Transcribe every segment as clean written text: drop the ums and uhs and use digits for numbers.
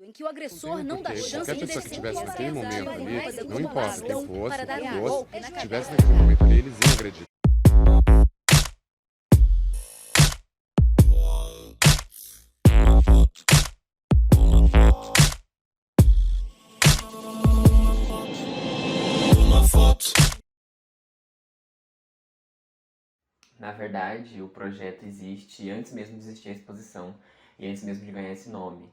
Em que o agressor não dá chance qualquer de pessoa que defender estivesse naquele momento ali, não importa quem fosse, para dar um fosse, golpe na se cabeça. estivesse naquele momento ali, eles iam agredir. Na verdade, o projeto existe antes mesmo de existir a exposição e antes mesmo de ganhar esse nome.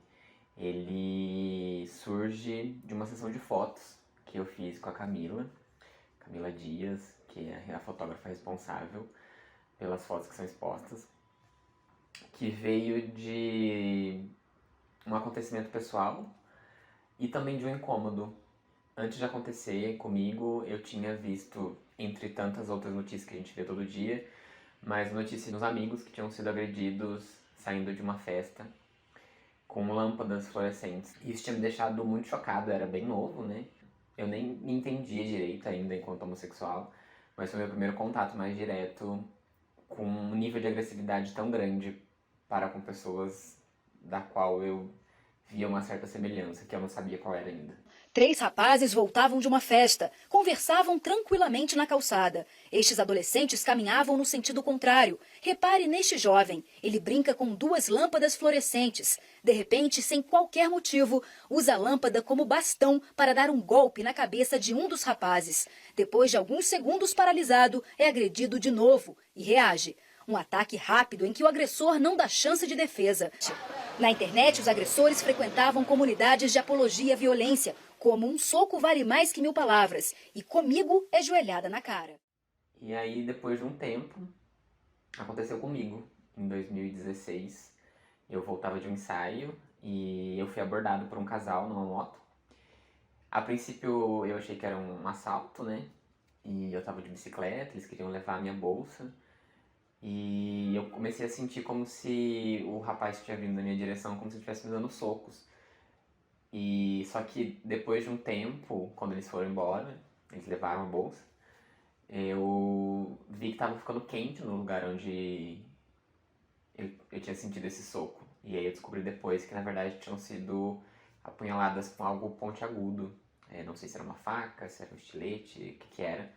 Ele surge de uma sessão de fotos que eu fiz com a Camila Dias, que é a fotógrafa responsável pelas fotos que são expostas, que veio de um acontecimento pessoal e também de um incômodo. Antes de acontecer comigo, eu tinha visto, entre tantas outras notícias que a gente vê todo dia, mas notícias dos amigos que tinham sido agredidos saindo de uma festa com lâmpadas fluorescentes. Isso tinha me deixado muito chocado, eu era bem novo, né? Eu nem me entendia direito ainda enquanto homossexual, mas foi meu primeiro contato mais direto com um nível de agressividade tão grande para com pessoas da qual eu via uma certa semelhança, que eu não sabia qual era ainda. 3 rapazes voltavam de uma festa, conversavam tranquilamente na calçada. Estes adolescentes caminhavam no sentido contrário. Repare neste jovem. Ele brinca com 2 lâmpadas fluorescentes. De repente, sem qualquer motivo, usa a lâmpada como bastão para dar um golpe na cabeça de um dos rapazes. Depois de alguns segundos paralisado, é agredido de novo e reage. Um ataque rápido em que o agressor não dá chance de defesa. Na internet, os agressores frequentavam comunidades de apologia à violência, como um soco vale mais que 1000 palavras, e comigo é joelhada na cara. E aí, depois de um tempo, aconteceu comigo. Em 2016, eu voltava de um ensaio e eu fui abordado por um casal numa moto. A princípio, eu achei que era um assalto, né? E eu tava de bicicleta, eles queriam levar a minha bolsa. E eu comecei a sentir como se o rapaz tinha vindo na minha direção, como se ele estivesse me dando socos. E só que depois de um tempo, quando eles foram embora, eles levaram a bolsa, eu vi que tava ficando quente no lugar onde eu tinha sentido esse soco. E aí eu descobri depois que na verdade tinham sido apunhaladas com algo pontiagudo. Não sei se era uma faca, se era um estilete, o que era.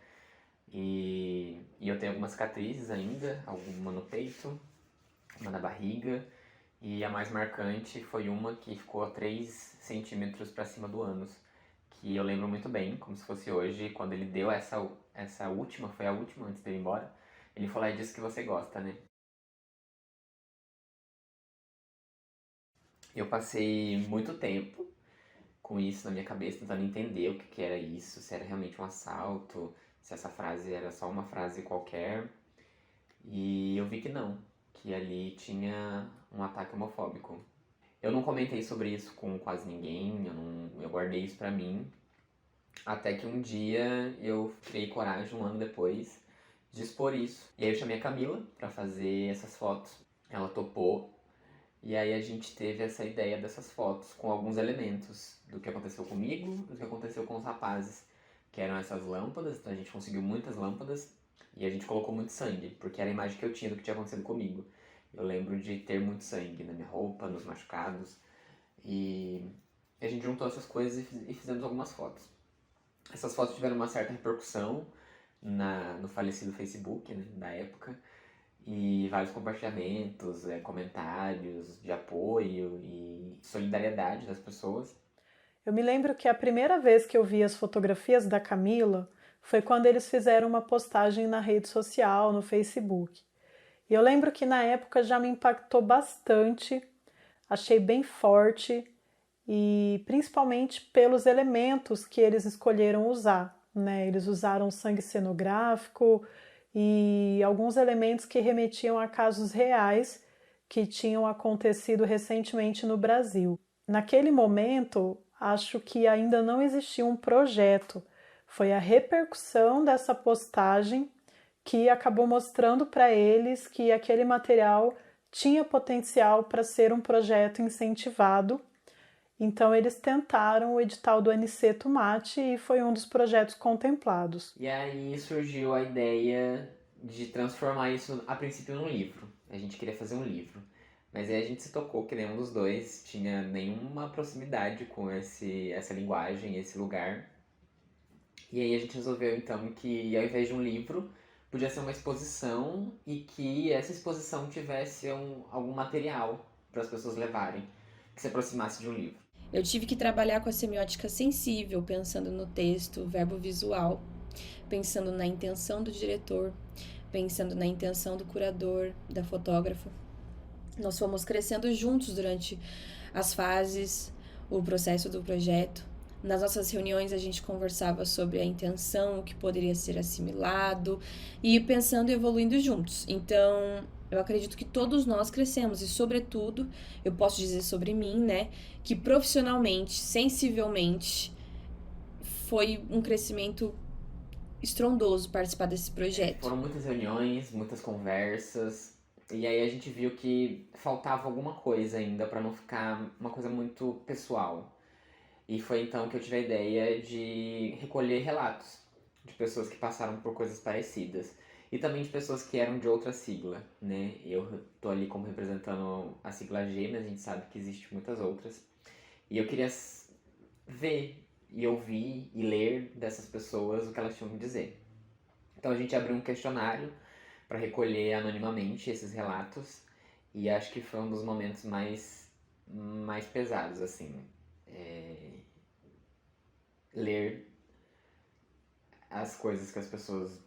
E eu tenho algumas cicatrizes ainda, alguma no peito, uma na barriga. E a mais marcante foi uma que ficou a 3 centímetros para cima do ânus, que eu lembro muito bem, como se fosse hoje, quando ele deu essa última, foi a última antes dele ir embora, ele falou: é disso que você gosta, né? Eu passei muito tempo com isso na minha cabeça, tentando entender o que era isso, se era realmente um assalto, se essa frase era só uma frase qualquer. E eu vi que não, que ali tinha um ataque homofóbico. Eu não comentei sobre isso com quase ninguém, eu guardei isso pra mim. Até que um dia eu criei coragem, um ano depois, de expor isso. E aí eu chamei a Camila pra fazer essas fotos. Ela topou. E aí a gente teve essa ideia dessas fotos com alguns elementos do que aconteceu comigo, do que aconteceu com os rapazes, que eram essas lâmpadas. Então a gente conseguiu muitas lâmpadas e a gente colocou muito sangue, porque era a imagem que eu tinha do que tinha acontecido comigo. Eu lembro de ter muito sangue na minha roupa, nos machucados. E a gente juntou essas coisas e fizemos algumas fotos. Essas fotos tiveram uma certa repercussão no falecido Facebook, né, da época. E vários compartilhamentos, comentários de apoio e solidariedade das pessoas. Eu me lembro que a primeira vez que eu vi as fotografias da Camila foi quando eles fizeram uma postagem na rede social, no Facebook. E eu lembro que na época já me impactou bastante, achei bem forte e principalmente pelos elementos que eles escolheram usar, né? Eles usaram sangue cenográfico e alguns elementos que remetiam a casos reais que tinham acontecido recentemente no Brasil. Naquele momento, acho que ainda não existia um projeto. Foi a repercussão dessa postagem que acabou mostrando para eles que aquele material tinha potencial para ser um projeto incentivado. Então eles tentaram o edital do Aniceto Mate e foi um dos projetos contemplados. E aí surgiu a ideia de transformar isso, a princípio, num livro. A gente queria fazer um livro. Mas aí a gente se tocou que nenhum dos dois tinha nenhuma proximidade com essa linguagem, esse lugar. E aí a gente resolveu então que ao invés de um livro, podia ser uma exposição e que essa exposição tivesse algum material para as pessoas levarem, que se aproximasse de um livro. Eu tive que trabalhar com a semiótica sensível, pensando no texto, verbo visual, pensando na intenção do diretor, pensando na intenção do curador, da fotógrafa. Nós fomos crescendo juntos durante as fases, o processo do projeto. Nas nossas reuniões a gente conversava sobre a intenção, o que poderia ser assimilado e pensando e evoluindo juntos. Então, eu acredito que todos nós crescemos e, sobretudo, eu posso dizer sobre mim, né, que profissionalmente, sensivelmente, foi um crescimento estrondoso participar desse projeto. Foram muitas reuniões, muitas conversas, e aí a gente viu que faltava alguma coisa ainda para não ficar uma coisa muito pessoal. E foi então que eu tive a ideia de recolher relatos de pessoas que passaram por coisas parecidas. E também de pessoas que eram de outra sigla, né? Eu tô ali como representando a sigla G, mas a gente sabe que existem muitas outras. E eu queria ver e ouvir e ler dessas pessoas o que elas tinham que dizer. Então a gente abriu um questionário para recolher anonimamente esses relatos. E acho que foi um dos momentos mais pesados, assim. Ler as coisas que as pessoas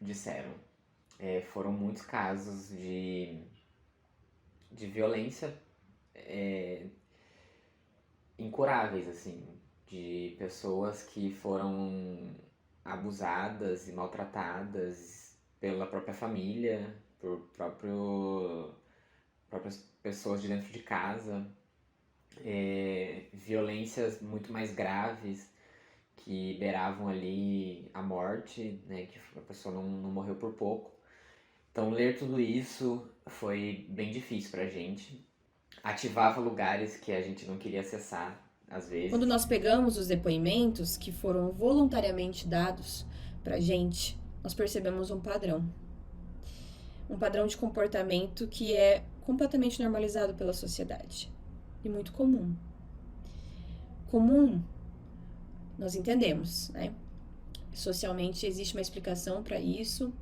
disseram. Foram muitos casos de violência incuráveis, assim, de pessoas que foram abusadas e maltratadas pela própria família, por próprias pessoas de dentro de casa, violências muito mais graves que beiravam ali a morte, né, que a pessoa não morreu por pouco. Então ler tudo isso foi bem difícil pra gente. Ativava lugares que a gente não queria acessar, às vezes. Quando nós pegamos os depoimentos que foram voluntariamente dados pra gente, nós percebemos um padrão. Um padrão de comportamento que é completamente normalizado pela sociedade. E muito comum. Comum, nós entendemos, né? Socialmente existe uma explicação para isso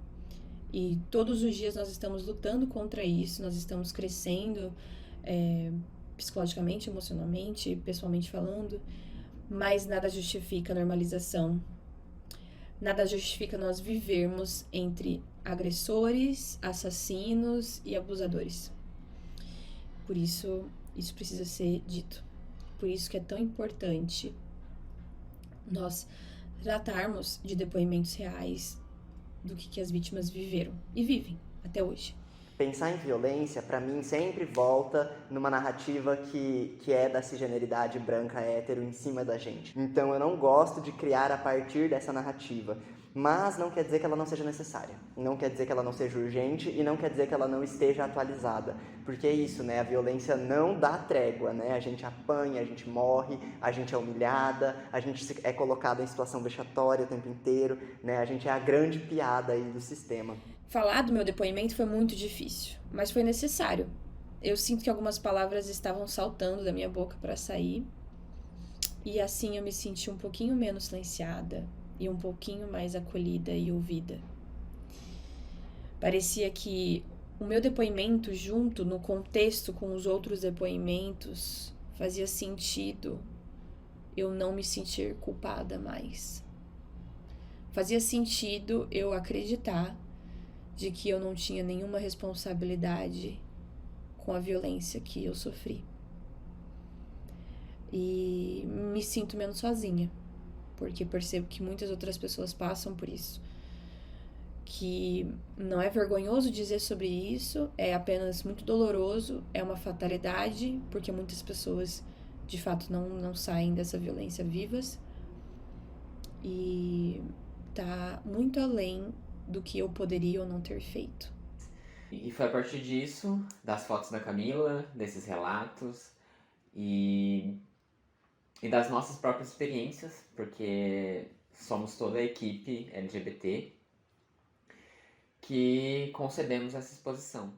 e todos os dias nós estamos lutando contra isso, nós estamos crescendo psicologicamente, emocionalmente, pessoalmente falando, mas nada justifica a normalização, nada justifica nós vivermos entre agressores, assassinos e abusadores. Por isso, isso precisa ser dito. Por isso que é tão importante nós tratarmos de depoimentos reais do que as vítimas viveram e vivem até hoje. Pensar em violência, para mim, sempre volta numa narrativa que é da cisgeneridade branca hétero em cima da gente. Então eu não gosto de criar a partir dessa narrativa. Mas não quer dizer que ela não seja necessária, não quer dizer que ela não seja urgente e não quer dizer que ela não esteja atualizada. Porque é isso, né? A violência não dá trégua, né? A gente apanha, a gente morre, a gente é humilhada, a gente é colocada em situação vexatória o tempo inteiro, né? A gente é a grande piada aí do sistema. Falar do meu depoimento foi muito difícil, mas foi necessário. Eu sinto que algumas palavras estavam saltando da minha boca para sair e assim eu me senti um pouquinho menos silenciada e um pouquinho mais acolhida e ouvida. Parecia que o meu depoimento, junto no contexto com os outros depoimentos, fazia sentido eu não me sentir culpada mais. Fazia sentido eu acreditar de que eu não tinha nenhuma responsabilidade com a violência que eu sofri. E me sinto menos sozinha, porque percebo que muitas outras pessoas passam por isso. Que não é vergonhoso dizer sobre isso, é apenas muito doloroso, é uma fatalidade, porque muitas pessoas, de fato, não saem dessa violência vivas. E tá muito além do que eu poderia ou não ter feito. E foi a partir disso, das fotos da Camila, desses relatos e das nossas próprias experiências, porque somos toda a equipe LGBT, que concebemos essa exposição.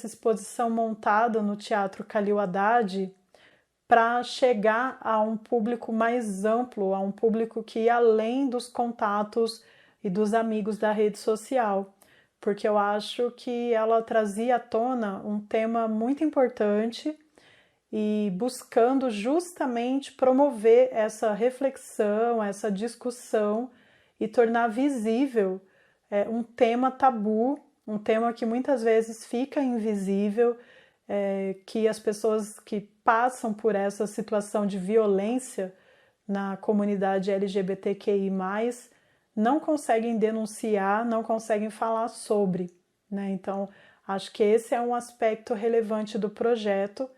essa exposição montada no Teatro Kalil Haddad para chegar a um público mais amplo, a um público que ia além dos contatos e dos amigos da rede social, porque eu acho que ela trazia à tona um tema muito importante e buscando justamente promover essa reflexão, essa discussão e tornar visível um tema tabu, um tema que muitas vezes fica invisível, que as pessoas que passam por essa situação de violência na comunidade LGBTQI+, não conseguem denunciar, não conseguem falar sobre, né? Então, acho que esse é um aspecto relevante do projeto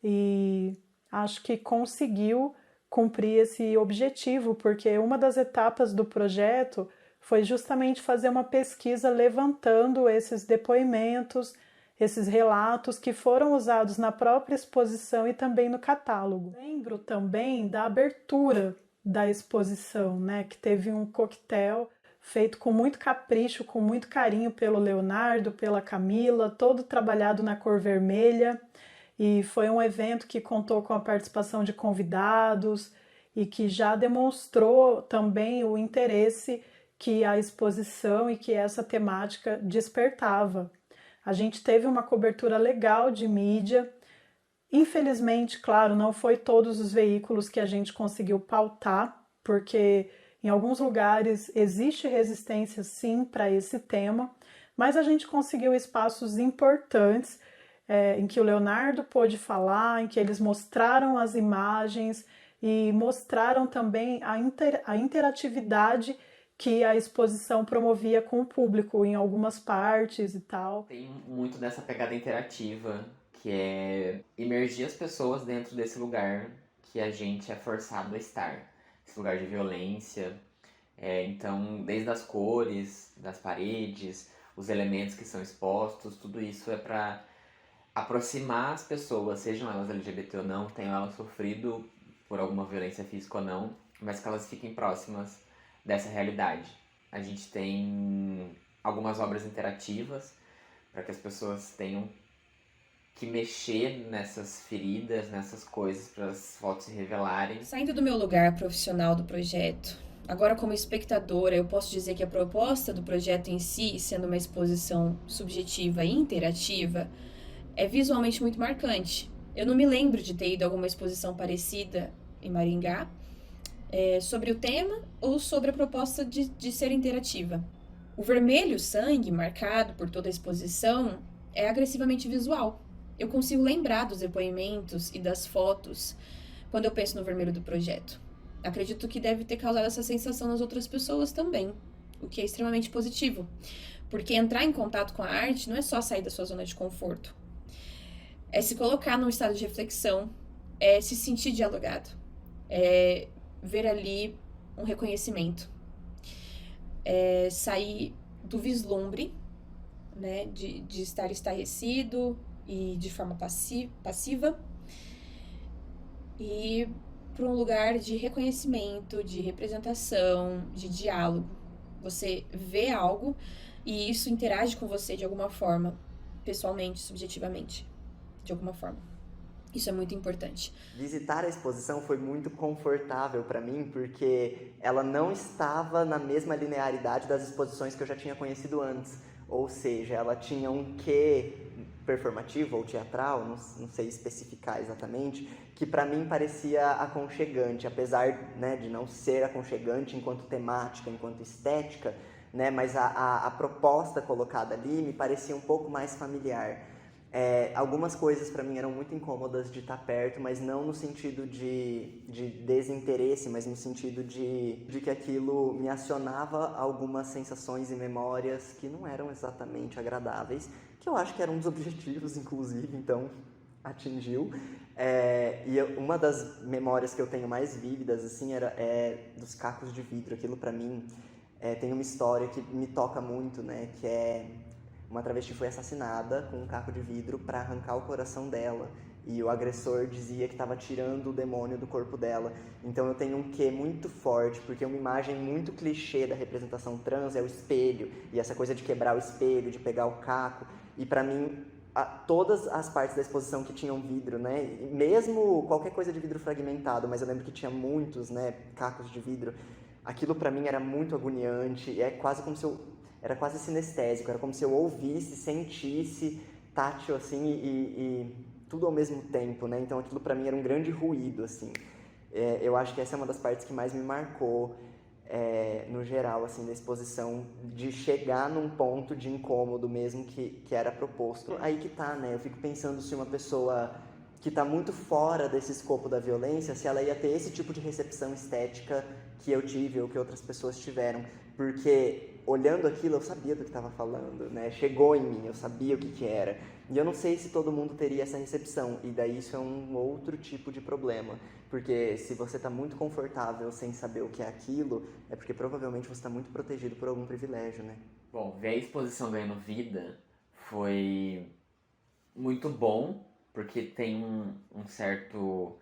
e acho que conseguiu cumprir esse objetivo, porque uma das etapas do projeto foi justamente fazer uma pesquisa levantando esses depoimentos, esses relatos que foram usados na própria exposição e também no catálogo. Lembro também da abertura da exposição, né, que teve um coquetel feito com muito capricho, com muito carinho pelo Leonardo, pela Camila, todo trabalhado na cor vermelha, e foi um evento que contou com a participação de convidados e que já demonstrou também o interesse que a exposição e que essa temática despertava. A gente teve uma cobertura legal de mídia. Infelizmente, claro, não foi todos os veículos que a gente conseguiu pautar, porque em alguns lugares existe resistência sim para esse tema, mas a gente conseguiu espaços importantes em que o Leonardo pôde falar, em que eles mostraram as imagens e mostraram também a interatividade que a exposição promovia com o público em algumas partes e tal. Tem muito dessa pegada interativa, que é imergir as pessoas dentro desse lugar que a gente é forçado a estar. Esse lugar de violência. Então, desde as cores, das paredes, os elementos que são expostos, tudo isso é para aproximar as pessoas, sejam elas LGBT ou não, tenham elas sofrido por alguma violência física ou não, mas que elas fiquem próximas dessa realidade. A gente tem algumas obras interativas para que as pessoas tenham que mexer nessas feridas, nessas coisas, para as fotos se revelarem. Saindo do meu lugar profissional do projeto, agora como espectadora, eu posso dizer que a proposta do projeto em si, sendo uma exposição subjetiva e interativa, é visualmente muito marcante. Eu não me lembro de ter ido a alguma exposição parecida em Maringá, sobre o tema ou sobre a proposta de ser interativa. O vermelho sangue, marcado por toda a exposição, é agressivamente visual. Eu consigo lembrar dos depoimentos e das fotos quando eu penso no vermelho do projeto. Acredito que deve ter causado essa sensação nas outras pessoas também, o que é extremamente positivo, porque entrar em contato com a arte não é só sair da sua zona de conforto, é se colocar num estado de reflexão, é se sentir dialogado, é ver ali um reconhecimento, é sair do vislumbre, né, de estar estarrecido e de forma passiva e para um lugar de reconhecimento, de representação, de diálogo. Você vê algo e isso interage com você de alguma forma, pessoalmente, subjetivamente, de alguma forma. Isso é muito importante. Visitar a exposição foi muito confortável para mim, porque ela não estava na mesma linearidade das exposições que eu já tinha conhecido antes. Ou seja, ela tinha um quê performativo ou teatral, não sei especificar exatamente, que para mim parecia aconchegante, apesar, né, de não ser aconchegante enquanto temática, enquanto estética, né, mas a proposta colocada ali me parecia um pouco mais familiar. Algumas coisas para mim eram muito incômodas de estar perto, mas não no sentido de desinteresse, mas no sentido de que aquilo me acionava algumas sensações e memórias que não eram exatamente agradáveis, que eu acho que era um dos objetivos, inclusive, então atingiu. E uma das memórias que eu tenho mais vívidas assim, é dos cacos de vidro. Aquilo para mim tem uma história que me toca muito, né, que é... Uma travesti foi assassinada com um caco de vidro para arrancar o coração dela. E o agressor dizia que estava tirando o demônio do corpo dela. Então eu tenho um quê muito forte, porque uma imagem muito clichê da representação trans é o espelho. E essa coisa de quebrar o espelho, de pegar o caco. E para mim, todas as partes da exposição que tinham vidro, né? E mesmo qualquer coisa de vidro fragmentado, mas eu lembro que tinha muitos, né, cacos de vidro. Aquilo para mim era muito agoniante, era quase sinestésico, era como se eu ouvisse, sentisse, tátil assim e tudo ao mesmo tempo, né? Então aquilo para mim era um grande ruído, assim. Eu acho que essa é uma das partes que mais me marcou, no geral, assim, da exposição, de chegar num ponto de incômodo mesmo que era proposto. Aí que tá, né? Eu fico pensando se uma pessoa que está muito fora desse escopo da violência, se ela ia ter esse tipo de recepção estética que eu tive ou que outras pessoas tiveram. Porque, olhando aquilo, eu sabia do que estava falando, né? Chegou em mim, eu sabia o que era. E eu não sei se todo mundo teria essa recepção, e daí isso é um outro tipo de problema. Porque se você está muito confortável sem saber o que é aquilo, é porque provavelmente você está muito protegido por algum privilégio, né? Bom, ver a exposição ganhando vida foi muito bom, porque tem um certo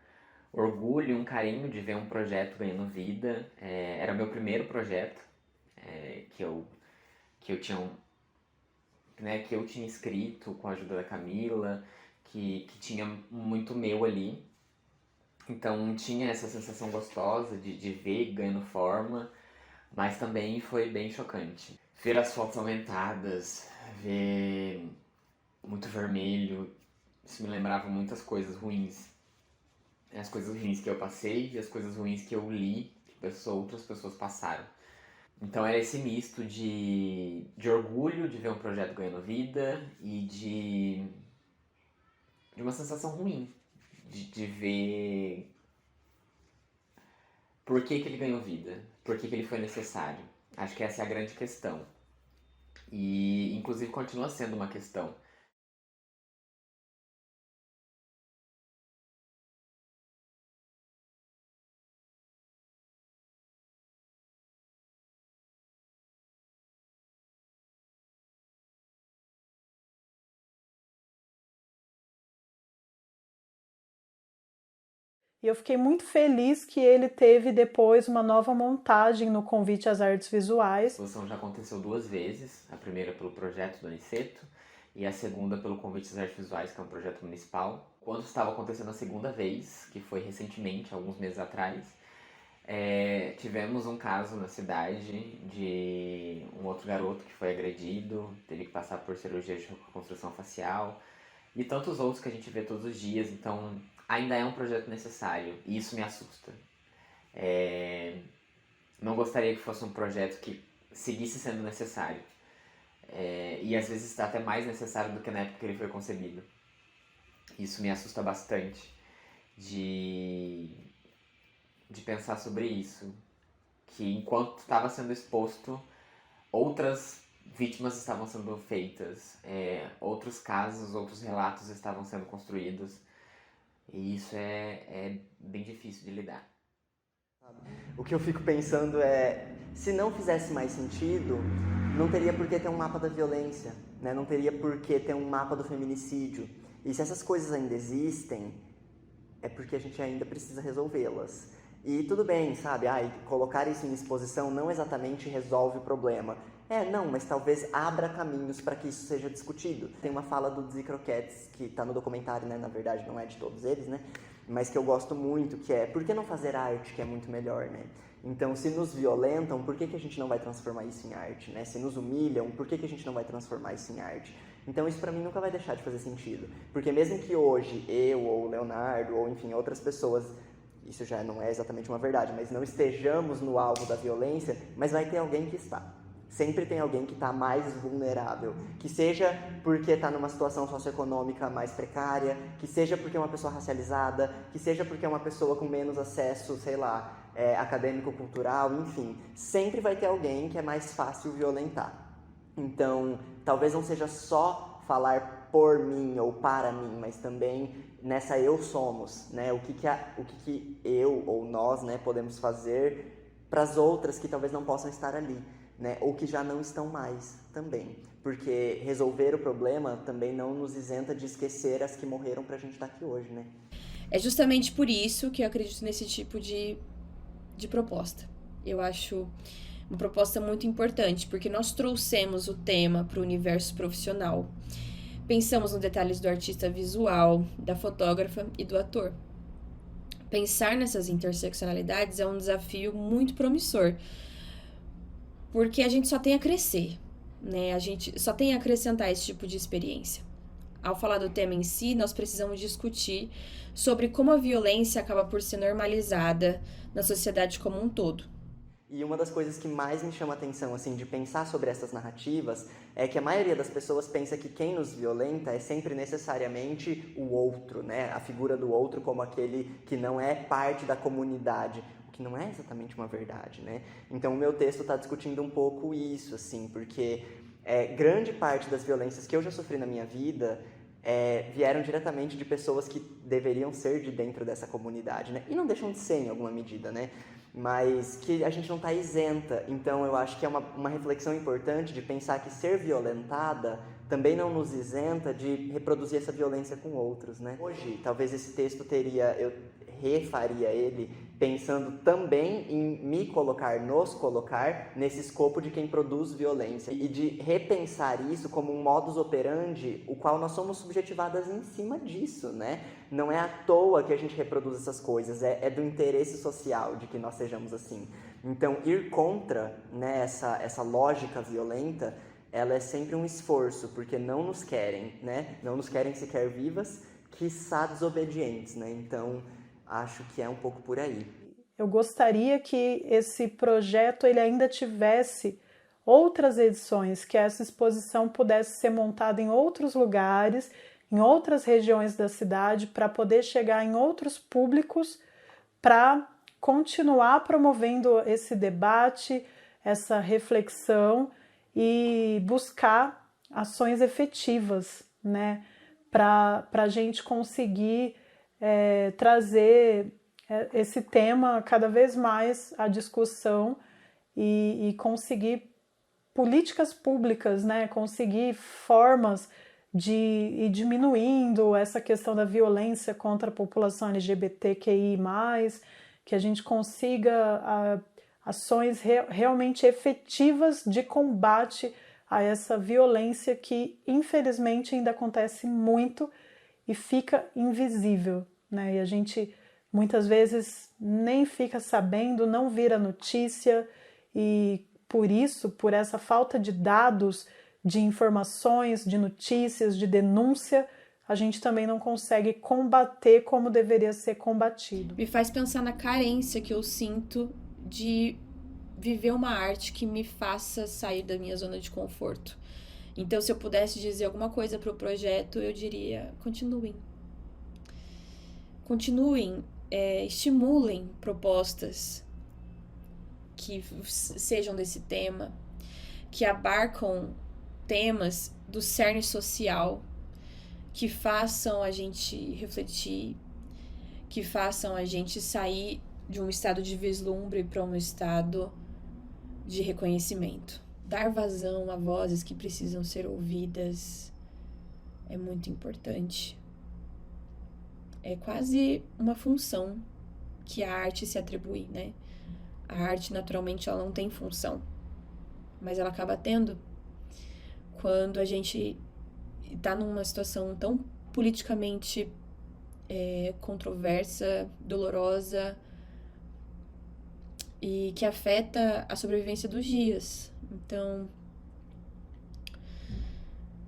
orgulho, um carinho de ver um projeto ganhando vida. Era o meu primeiro projeto que eu tinha que eu tinha escrito com a ajuda da Camila, que tinha muito meu ali. Então tinha essa sensação gostosa de ver ganhando forma, mas também foi bem chocante. Ver as fotos aumentadas, ver muito vermelho, isso me lembrava muitas coisas ruins. As coisas ruins que eu passei e as coisas ruins que eu li, que outras pessoas passaram. Então era esse misto de orgulho de ver um projeto ganhando vida e de uma sensação ruim, de ver por que ele ganhou vida, por que ele foi necessário. Acho que essa é a grande questão. E inclusive continua sendo uma questão. E eu fiquei muito feliz que ele teve depois uma nova montagem no Convite às Artes Visuais. A exposição já aconteceu 2 vezes, a primeira pelo projeto do Aniceto e a segunda pelo Convite às Artes Visuais, que é um projeto municipal. Quando estava acontecendo a segunda vez, que foi recentemente, alguns meses atrás, tivemos um caso na cidade de um outro garoto que foi agredido, teve que passar por cirurgia de reconstrução facial e tantos outros que a gente vê todos os dias. Então ainda é um projeto necessário e isso me assusta. Não gostaria que fosse um projeto que seguisse sendo necessário. E às vezes está até mais necessário do que na época que ele foi concebido. Isso me assusta bastante de pensar sobre isso. Que enquanto estava sendo exposto, outras vítimas estavam sendo feitas, outros casos, outros relatos estavam sendo construídos. E isso é bem difícil de lidar. O que eu fico pensando se não fizesse mais sentido, não teria por que ter um mapa da violência, né? Não teria por que ter um mapa do feminicídio. E se essas coisas ainda existem, é porque a gente ainda precisa resolvê-las. E tudo bem, sabe? Colocar isso em exposição não exatamente resolve o problema. Não, mas talvez abra caminhos para que isso seja discutido. Tem uma fala do Dizzy Croquettes, que está no documentário, né? Na verdade não é de todos eles, né? Mas que eu gosto muito, que é: por que não fazer arte, que é muito melhor, né? Então, se nos violentam, por que a gente não vai transformar isso em arte, né? Se nos humilham, por que a gente não vai transformar isso em arte? Então, isso para mim nunca vai deixar de fazer sentido. Porque mesmo que hoje eu, ou o Leonardo, ou enfim, outras pessoas, isso já não é exatamente uma verdade, mas não estejamos no alvo da violência, mas vai ter alguém que está. Sempre tem alguém que está mais vulnerável, que seja porque está numa situação socioeconômica mais precária, que seja porque é uma pessoa racializada, que seja porque é uma pessoa com menos acesso, sei lá, acadêmico-cultural, enfim. Sempre vai ter alguém que é mais fácil violentar. Então, talvez não seja só falar por mim ou para mim, mas também nessa eu somos, né? O que eu ou nós, né, podemos fazer para as outras que talvez não possam estar ali. Né, ou que já não estão mais também, porque resolver o problema também não nos isenta de esquecer as que morreram pra gente estar aqui hoje, né? É justamente por isso que eu acredito nesse tipo de proposta. Eu acho uma proposta muito importante, porque nós trouxemos o tema para o universo profissional, Pensamos nos detalhes do artista visual, da fotógrafa e do ator. Pensar nessas interseccionalidades é um desafio muito promissor, porque a gente só tem a crescer, né? A gente só tem a acrescentar esse tipo de experiência. Ao falar do tema em si, nós precisamos discutir sobre como a violência acaba por ser normalizada na sociedade como um todo. E uma das coisas que mais me chama a atenção, assim, de pensar sobre essas narrativas, é que a maioria das pessoas pensa que quem nos violenta é sempre necessariamente o outro, né? A figura do outro como aquele que não é parte da comunidade, o que não é exatamente uma verdade, né? Então o meu texto está discutindo um pouco isso, assim, porque grande parte das violências que eu já sofri na minha vida vieram diretamente de pessoas que deveriam ser de dentro dessa comunidade, né? E não deixam de ser em alguma medida, né? Mas que a gente não está isenta. Então eu acho que é uma reflexão importante de pensar que ser violentada também não nos isenta de reproduzir essa violência com outros, né? Hoje, talvez esse texto eu refaria ele pensando também em nos colocar nesse escopo de quem produz violência e de repensar isso como um modus operandi, o qual nós somos subjetivadas em cima disso, né? Não é à toa que a gente reproduz essas coisas, é do interesse social de que nós sejamos assim. Então, ir contra, né, essa lógica violenta, ela é sempre um esforço, porque não nos querem, né? Não nos querem sequer vivas, quiçá desobedientes, né? Então, acho que é um pouco por aí. Eu gostaria que esse projeto ele ainda tivesse outras edições, que essa exposição pudesse ser montada em outros lugares, em outras regiões da cidade, para poder chegar em outros públicos, para continuar promovendo esse debate, essa reflexão e buscar ações efetivas, né, para a gente conseguir trazer esse tema cada vez mais à discussão e conseguir políticas públicas, né, conseguir formas de ir diminuindo essa questão da violência contra a população LGBTQI+, que a gente consiga ações realmente efetivas de combate a essa violência que, infelizmente, ainda acontece muito e fica invisível, né? E a gente, muitas vezes, nem fica sabendo, não vira notícia e, por essa falta de dados, de informações, de notícias, de denúncia, a gente também não consegue combater como deveria ser combatido. Me faz pensar na carência que eu sinto de viver uma arte que me faça sair da minha zona de conforto. Então, se eu pudesse dizer alguma coisa para o projeto, eu diria: continuem. Continuem, estimulem propostas que sejam desse tema, que abarcam temas do cerne social, que façam a gente refletir, que façam a gente sair de um estado de vislumbre para um estado de reconhecimento. Dar vazão a vozes que precisam ser ouvidas é muito importante. É quase uma função que a arte se atribui, né? A arte, naturalmente, ela não tem função, mas ela acaba tendo quando a gente está numa situação tão politicamente controversa, dolorosa e que afeta a sobrevivência dos dias. Então,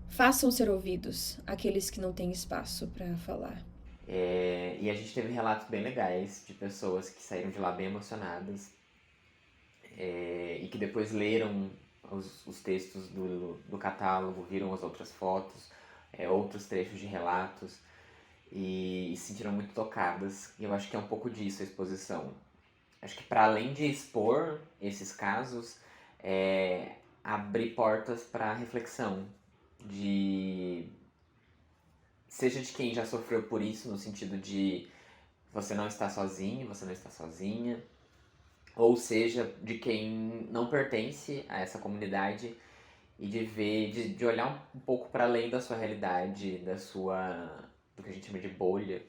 façam ser ouvidos aqueles que não têm espaço para falar. E a gente teve relatos bem legais de pessoas que saíram de lá bem emocionadas e que depois leram os textos do catálogo, viram as outras fotos, outros trechos de relatos e se sentiram muito tocadas. E eu acho que é um pouco disso a exposição. Acho que para além de expor esses casos, abrir portas para reflexão, seja de quem já sofreu por isso, no sentido de você não está sozinho, você não está sozinha, ou seja, de quem não pertence a essa comunidade e de olhar um pouco para além da sua realidade, do que a gente chama de bolha.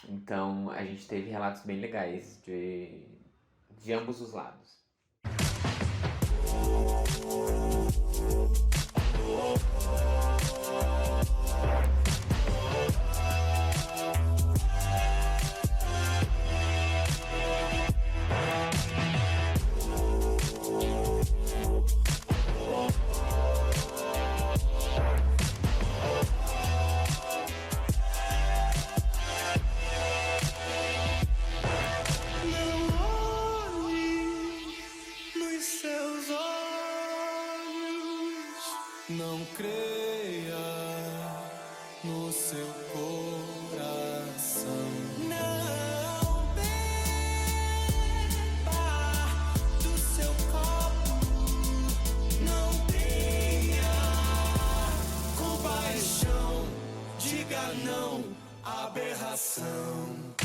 Então, a gente teve relatos bem legais de ambos os lados. Não creia no seu coração. Não beba do seu copo. Não tenha compaixão. Diga não à aberração.